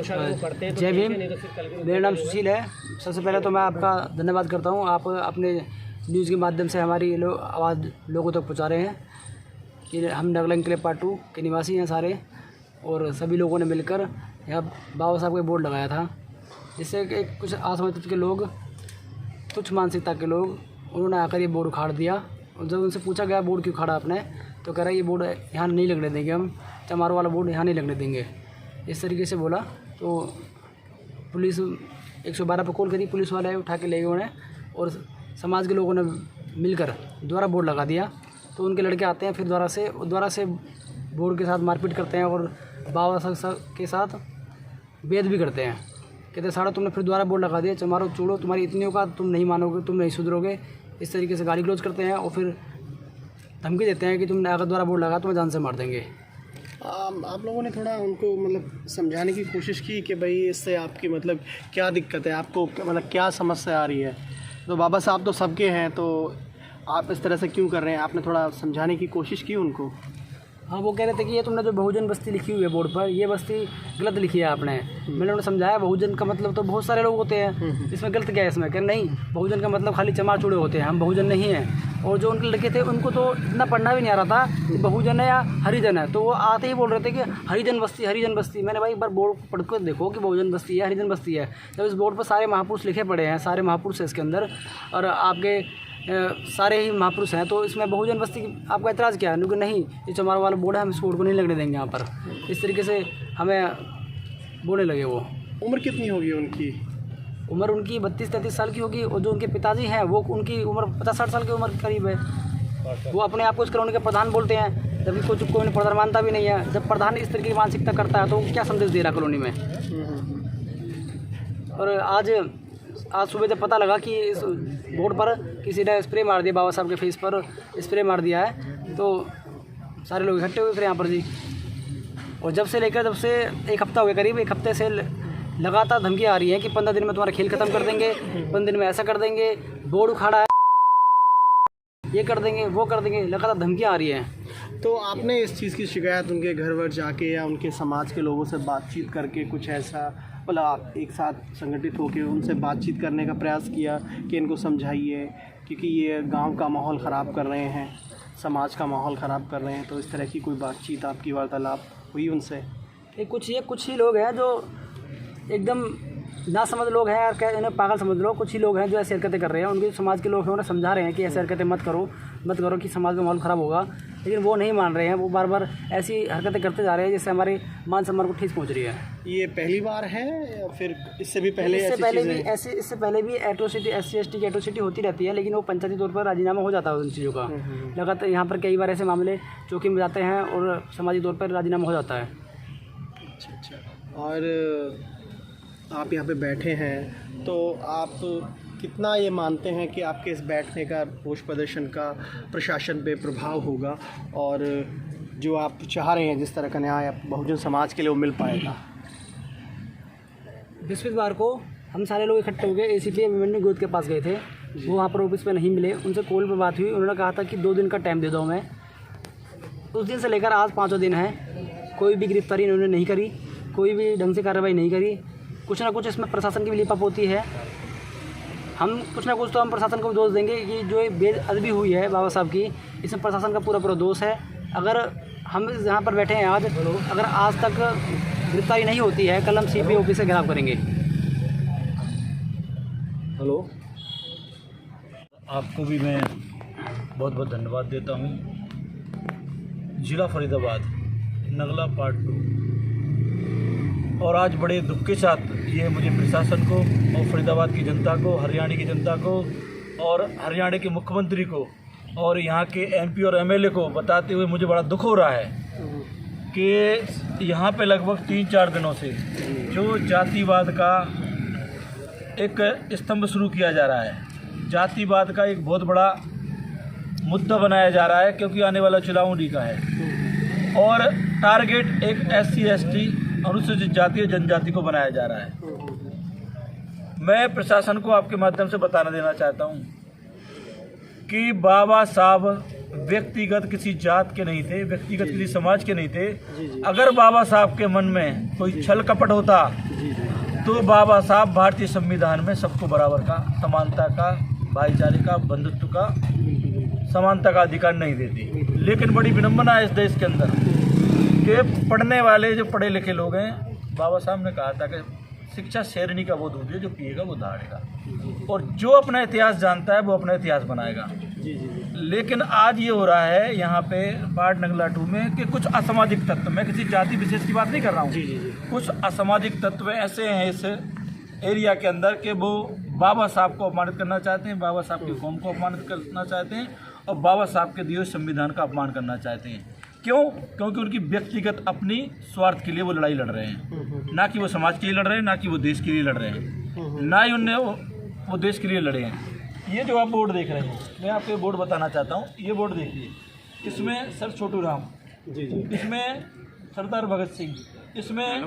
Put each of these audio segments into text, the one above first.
जय भीम। मेरा नाम सुशील है। सबसे पहले तो मैं आपका धन्यवाद करता हूँ, आप अपने न्यूज़ के माध्यम से हमारी आवाज़ लोगों तक पहुँचा रहे हैं कि हम नगला एन्क्लेव पार्ट 2 के निवासी हैं सारे, और सभी लोगों ने मिलकर यहाँ बाबा साहब का बोर्ड लगाया था, जिससे कि कुछ असमर्थित के लोग, तुच्छ मानसिकता के लोग, उन्होंने आकर ये बोर्ड उखाड़ दिया। और जब उनसे पूछा गया बोर्ड क्यों उखाड़ा आपने, तो कह रहा है ये बोर्ड यहाँ नहीं लगने देंगे, हम चमारो वाला बोर्ड यहाँ नहीं लगने देंगे, इस तरीके से बोला। तो पुलिस 112 पर कॉल करी, पुलिस वाले उठा के ले गए उन्हें, और समाज के लोगों ने मिलकर दोबारा बोर्ड लगा दिया। तो उनके लड़के आते हैं फिर दोबारा से बोर्ड के साथ मारपीट करते हैं और बाबा साहब के साथ वेद भी करते हैं। कहते साड़ा तुमने फिर दोबारा बोर्ड लगा दिया, चमारो चूड़ो, तुम्हारी इतनी औकात, तुम नहीं मानोगे, तुम नहीं सुधरोगे, इस तरीके से गाली गलौज करते हैं और फिर धमकी देते हैं कि तुमने अगर दोबारा बोर्ड लगा तो मैं जान से मार देंगे। आप लोगों ने थोड़ा उनको मतलब समझाने की कोशिश की कि भाई इससे आपकी मतलब क्या दिक्कत है, आपको मतलब क्या समस्या आ रही है? तो बाबा साहब तो सबके हैं, तो आप इस तरह से क्यों कर रहे हैं? आपने थोड़ा समझाने की कोशिश की उनको? हाँ, वो कह रहे थे कि ये तुमने जो बहुजन बस्ती लिखी हुई है बोर्ड पर, ये बस्ती गलत लिखी है आपने। मैंने उन्हें समझाया बहुजन का मतलब तो बहुत सारे लोग होते हैं, इसमें गलत क्या है इसमें? कह नहीं, बहुजन का मतलब खाली चमार चूड़े होते हैं, हम बहुजन नहीं हैं। और जो उनके लड़के थे उनको तो इतना पढ़ना भी नहीं आ रहा था कि बहुजन है या हरिजन है, तो वो आते ही बोल रहे थे कि हरिजन बस्ती, हरिजन बस्ती। मैंने भाई एक बार बोर्ड पढ़ कर देखो कि बहुजन बस्ती है, हरिजन बस्ती है। जब इस बोर्ड पर सारे महापुरुष लिखे पड़े हैं, सारे महापुरुष हैं इसके अंदर, और आपके सारे ही महापुरुष हैं, तो इसमें बहुजन बस्ती की आपका एतराज़ क्या है? क्योंकि नहीं, ये चमारो वाला बोर्ड है, हम इस बोर्ड को नहीं लगने देंगे यहाँ पर। इस तरीके से हमें बोलने लगे। वो उम्र कितनी होगी उनकी? उम्र उनकी 32-33 साल की होगी, और जो उनके पिताजी हैं वो उनकी उम्र 50-60 साल की उम्र के करीब है। वो अपने आप को इस कॉलोनी के प्रधान बोलते हैं, जबकि कोई प्रधान मानता भी नहीं है। जब प्रधान इस तरीके की मानसिकता करता है तो वो क्या संदेश दे रहा है कॉलोनी में? और आज सुबह जब पता लगा कि इस बोर्ड पर किसी ने स्प्रे मार दिया, बाबा साहब के फेस पर स्प्रे मार दिया है, तो सारे लोग इकट्ठे हुए फिर यहाँ पर जी। और जब से एक हफ्ता हो गया, करीब एक हफ्ते से लगातार धमकी आ रही है कि 15 दिन में तुम्हारा खेल ख़त्म कर देंगे, 15 दिन में ऐसा कर देंगे, बोर्ड उखाड़ा है, ये कर देंगे, वो कर देंगे, लगातार धमकियाँ आ रही हैं। तो आपने इस चीज़ की शिकायत उनके घर वर जाके या उनके समाज के लोगों से बातचीत करके कुछ ऐसा, मतलब आप एक साथ संगठित होकर उनसे बातचीत करने का प्रयास किया कि इनको समझाइए, क्योंकि ये गांव का माहौल ख़राब कर रहे हैं, समाज का माहौल ख़राब कर रहे हैं? तो इस तरह की कोई बातचीत, आपकी वार्तालाप हुई उनसे? कुछ ही लोग हैं जो एकदम ना समझ लोग हैं, और इन्हें पागल समझ लो। कुछ ही लोग हैं जो ऐसी हरकतें कर रहे हैं, उनके समाज के लोग हैं, उन्हें समझा रहे हैं कि ऐसी हरकतें मत करो कि समाज का माहौल ख़राब होगा, लेकिन वो नहीं मान रहे हैं। वो बार बार ऐसी हरकतें करते जा रहे हैं जिससे हमारे मान सम्मान को ठेस पहुंच रही है। ये पहली बार है या फिर इससे भी पहले? इससे पहले भी एट्रोसिटी, SC/ST की एट्रोसिटी होती रहती है, लेकिन वो पंचायती तौर पर राजीनामा हो जाता है उन चीज़ों का। लगातार यहाँ पर कई बार ऐसे मामले चौकी में जाते हैं और समाजी तौर पर राजीनामा हो जाता है। अच्छा। और आप यहाँ पे बैठे हैं, तो आप कितना ये मानते हैं कि आपके इस बैठने का, रोष प्रदर्शन का प्रशासन पे प्रभाव होगा, और जो आप चाह रहे हैं जिस तरह का न्याय बहुजन समाज के लिए वो मिल पाएगा? बृहस्पतिवार को हम सारे लोग इकट्ठे हो गए, ACP अभिमन्यु गोद के पास गए थे। वो वहाँ पर ऑफिस पे नहीं मिले, उनसे कॉल पर बात हुई, उन्होंने कहा था कि 2 दिन का टाइम दे दो हमें। उस दिन से लेकर आज 5वां दिन है, कोई भी गिरफ्तारी इन्होंने नहीं करी, कोई भी ढंग से कार्रवाई नहीं करी। कुछ ना कुछ इसमें प्रशासन की भी लिपाप होती है। हम कुछ ना कुछ तो हम प्रशासन को दोष देंगे कि जो ये बेअदबी हुई है बाबा साहब की, इसमें प्रशासन का पूरा दोष है। अगर हम यहाँ पर बैठे हैं आज, अगर आज तक गिरफ्तारी नहीं होती है, कल हम CP ऑफिस से घेराव करेंगे। हेलो, आपको भी मैं बहुत बहुत धन्यवाद देता हूँ। ज़िला फरीदाबाद, नगला पार्ट 2। और आज बड़े दुख के साथ ये मुझे प्रशासन को और फरीदाबाद की जनता को, हरियाणा की जनता को और हरियाणा के मुख्यमंत्री को और यहाँ के MP और MLA को बताते हुए मुझे बड़ा दुख हो रहा है कि यहाँ पे लगभग 3-4 दिनों से जो जातिवाद का एक स्तंभ शुरू किया जा रहा है, जातिवाद का एक बहुत बड़ा मुद्दा बनाया जा रहा है, क्योंकि आने वाला चुनाव उन्हीं का है, और टारगेट एक SC/ST अनुसूचित जाति और जनजाति को बनाया जा रहा है। मैं प्रशासन को आपके माध्यम से बताना देना चाहता हूं कि बाबा साहब व्यक्तिगत किसी जात के नहीं थे, व्यक्तिगत किसी समाज के नहीं थे। जी जी अगर बाबा साहब के मन में कोई छल कपट होता जी जी तो बाबा साहब भारतीय संविधान में सबको बराबर का, समानता का, भाईचारे का, बंधुत्व का, समानता का अधिकार नहीं देती। लेकिन बड़ी विडंबना है इस देश के अंदर कि पढ़ने वाले जो पढ़े लिखे लोग हैं, बाबा साहब ने कहा था कि शिक्षा शेरनी का वो दूध है, जो पिएगा वो दहाड़ेगा, और जो अपना इतिहास जानता है वो अपना इतिहास बनाएगा। जी जी जी लेकिन आज ये हो रहा है यहाँ पे पार्ट नगला 2 में कि कुछ असामाजिक तत्व, मैं किसी जाति विशेष की बात नहीं कर रहा हूँ, जी जी जी कुछ असामाजिक तत्व ऐसे हैं इस एरिया के अंदर कि वो बाबा साहब को अपमानित करना चाहते हैं, बाबा साहब की कौम को अपमानित करना चाहते हैं और बाबा साहब के दिए हुए संविधान का अपमान करना चाहते हैं। क्यों? क्योंकि उनकी व्यक्तिगत अपनी स्वार्थ के लिए वो लड़ाई लड़ रहे हैं, ना कि वो समाज के लिए लड़ रहे हैं, ना कि वो देश के लिए लड़ रहे हैं, ना ही उनने वो देश के लिए लड़े हैं। ये जो आप बोर्ड देख रहे हैं, मैं आपको ये बोर्ड बताना चाहता हूँ। ये बोर्ड देखिए, इसमें सर छोटू राम, जी जी इसमें सरदार भगत सिंह, इसमें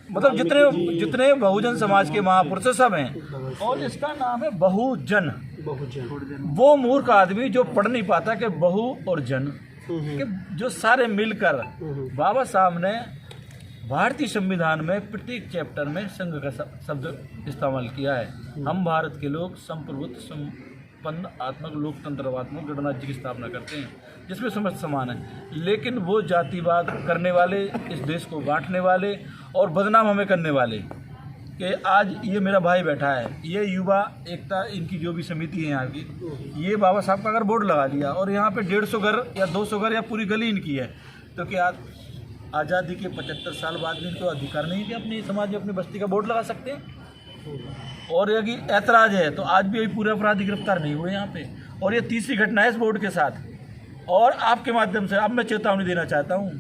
मतलब जितने बहुजन समाज के महापुरुष सब हैं, और इसका नाम है बहुजन। बहुजन वो मूर्ख आदमी जो पढ़ नहीं पाता कि बहु और जन कि जो सारे मिलकर बाबा साहब ने भारतीय संविधान में प्रत्येक चैप्टर में संघ का शब्द इस्तेमाल किया है। हम भारत के लोग संप्रभुत्व, संपन्न, आत्मक, लोकतंत्रवात्मक गणराज्य की स्थापना करते हैं जिसमें समस्त समान है। लेकिन वो जातिवाद करने वाले, इस देश को बांटने वाले और बदनाम हमें करने वाले कि आज ये मेरा भाई बैठा है, ये युवा एकता इनकी जो भी समिति है यहाँ की, ये बाबा साहब का अगर बोर्ड लगा लिया और यहाँ पे 150 घर या 200 घर या पूरी गली इनकी है, तो क्या आज़ादी के 75 साल बाद भी इनको अधिकार नहीं है कि अपने समाज में अपनी बस्ती का बोर्ड लगा सकते हैं? और यदि ऐतराज़ है तो आज भी अभी पूरे अपराधी गिरफ्तार नहीं हुए यहाँ पे, और ये तीसरी घटना है इस बोर्ड के साथ। और आपके माध्यम से अब मैं चेतावनी देना चाहता हूँ,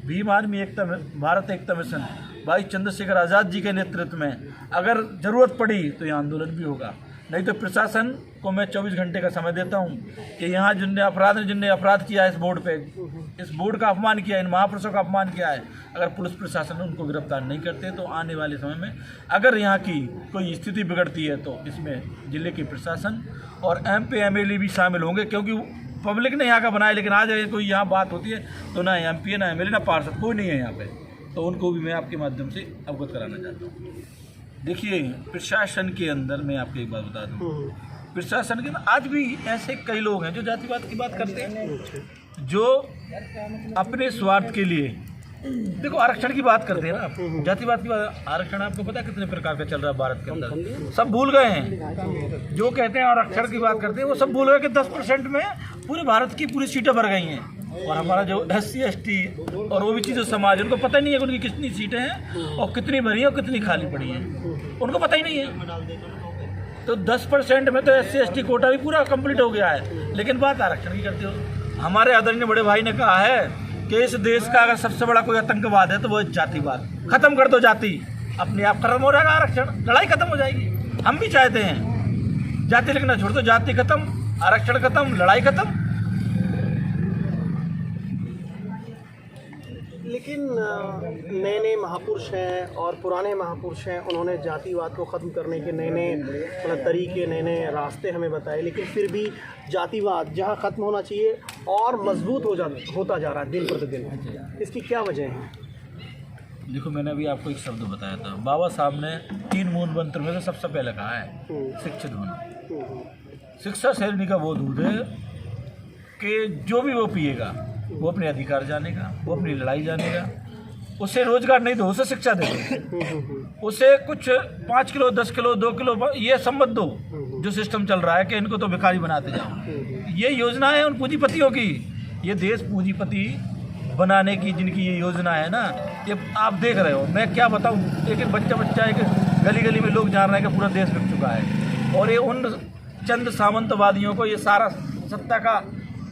भीम आर्मी एकता, भारत एकता मिशन भाई चंद्रशेखर आज़ाद जी के नेतृत्व में अगर ज़रूरत पड़ी तो यहाँ आंदोलन भी होगा। नहीं तो प्रशासन को मैं 24 घंटे का समय देता हूँ कि यहाँ जिनने अपराध किया है, इस बोर्ड पे, इस बोर्ड का अपमान किया है, इन महापुरुषों का अपमान किया है, अगर पुलिस प्रशासन उनको गिरफ्तार नहीं करते तो आने वाले समय में अगर यहाँ की कोई स्थिति बिगड़ती है तो इसमें जिले के प्रशासन और MP MLA भी शामिल होंगे, क्योंकि पब्लिक ने यहाँ का बनाया। लेकिन आज अगर कोई यहाँ बात होती है तो ना MP ना MLA ना पार्षद कोई नहीं है यहाँ पे, तो उनको भी मैं आपके माध्यम से अवगत कराना चाहता हूँ। देखिए, प्रशासन के अंदर मैं आपको एक बात बता दूँ, प्रशासन के अंदर आज भी ऐसे कई लोग हैं जो जातिवाद की बात करते हैं, जो अपने स्वार्थ के लिए, देखो आरक्षण की बात करते हैं ना, जातिवाद की बात। आरक्षण आपको पता है कितने प्रकार का चल रहा है भारत के अंदर, सब भूल गए हैं। जो कहते हैं आरक्षण की बात करते हैं वो सब भूल गए कि 10% में पूरे भारत की पूरी सीटें भर गई हैं। और हमारा जो SC ST और OBC जो समाज है, उनको पता ही नहीं है कि उनकी कितनी सीटें हैं और कितनी भरी हैं और कितनी खाली पड़ी हैं, उनको पता ही नहीं है। तो 10% में तो SC ST कोटा भी पूरा कंप्लीट हो गया है, लेकिन बात आरक्षण की करते हो। हमारे आदरणीय बड़े भाई ने कहा है कि इस देश का अगर सबसे बड़ा कोई आतंकवाद है तो वो जातिवाद। खत्म कर दो जाति, अपने आप खत्म हो जाएगा आरक्षण, लड़ाई खत्म हो जाएगी। हम भी चाहते हैं जाति लिखना छोड़ दो, जाति खत्म, आरक्षण खत्म, लड़ाई खत्म। लेकिन नए नए महापुरुष हैं और पुराने महापुरुष हैं, उन्होंने जातिवाद को ख़त्म करने के नए नए मतलब तरीके, नए नए रास्ते हमें बताए, लेकिन फिर भी जातिवाद जहाँ ख़त्म होना चाहिए और मजबूत होता जा रहा है दिन प्रतिदिन। इसकी क्या वजह है? देखो, मैंने अभी आपको एक शब्द बताया था, बाबा साहब ने 3 मूल मंत्र में से सबसे पहले कहा है शिक्षित होना। शिक्षा शेरनी का वो दूध है कि जो भी वो पिएगा वो अपने अधिकार जानेगा, वो अपनी लड़ाई जानेगा। उसे रोजगार नहीं दो, उसे शिक्षा दे दो, उसे कुछ 5 किलो 10 किलो 2 किलो ये सम्मत दो। जो सिस्टम चल रहा है कि इनको तो भिखारी बनाते जाओ, ये योजना है उन पूंजीपतियों की। ये देश पूंजीपति बनाने की जिनकी ये योजना है ना, ये आप देख रहे हो। मैं क्या बताऊँ, एक बच्चा एक गली गली में लोग जान रहे हैं कि पूरा देश बिक चुका है, और ये उन चंद सामंतवादियों को ये सारा सत्ता का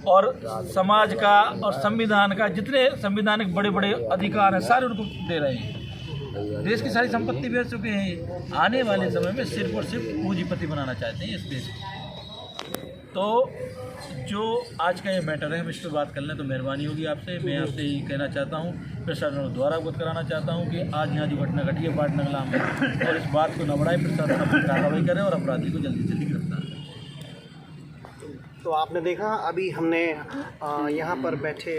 और समाज का और संविधान का जितने संविधानिक बड़े बड़े अधिकार हैं सारे उनको दे रहे हैं। देश की सारी संपत्ति बेच चुके हैं। आने वाले समय में सिर्फ और सिर्फ पूंजीपति बनाना चाहते हैं इस देश को। तो जो आज का ये मैटर है, हम इस पर बात कर लें तो मेहरबानी होगी आपसे। मैं आपसे ये कहना चाहता हूँ, प्रशासन द्वारा अवगत कराना चाहता हूँ कि आज यहाँ जो घटना घटी है पाट नगला में, और इस बात को न बढ़ाए, प्रशासन अपनी कार्रवाई करे और अपराधी को जल्दी से जल्दी गिरफ्तार करें। तो आपने देखा अभी हमने यहाँ पर बैठे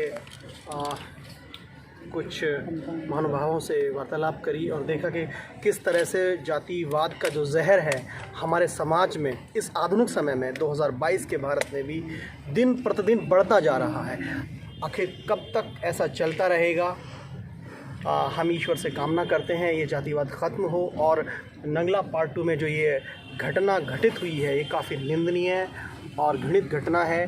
कुछ महानुभावों से वार्तालाप करी और देखा कि किस तरह से जातिवाद का जो जहर है हमारे समाज में इस आधुनिक समय में 2022 के भारत में भी दिन प्रतिदिन बढ़ता जा रहा है। आखिर कब तक ऐसा चलता रहेगा? हम ईश्वर से कामना करते हैं ये जातिवाद ख़त्म हो और नंगला पार्ट 2 में जो ये घटना घटित हुई है ये काफ़ी निंदनीय और घृणित घटना है।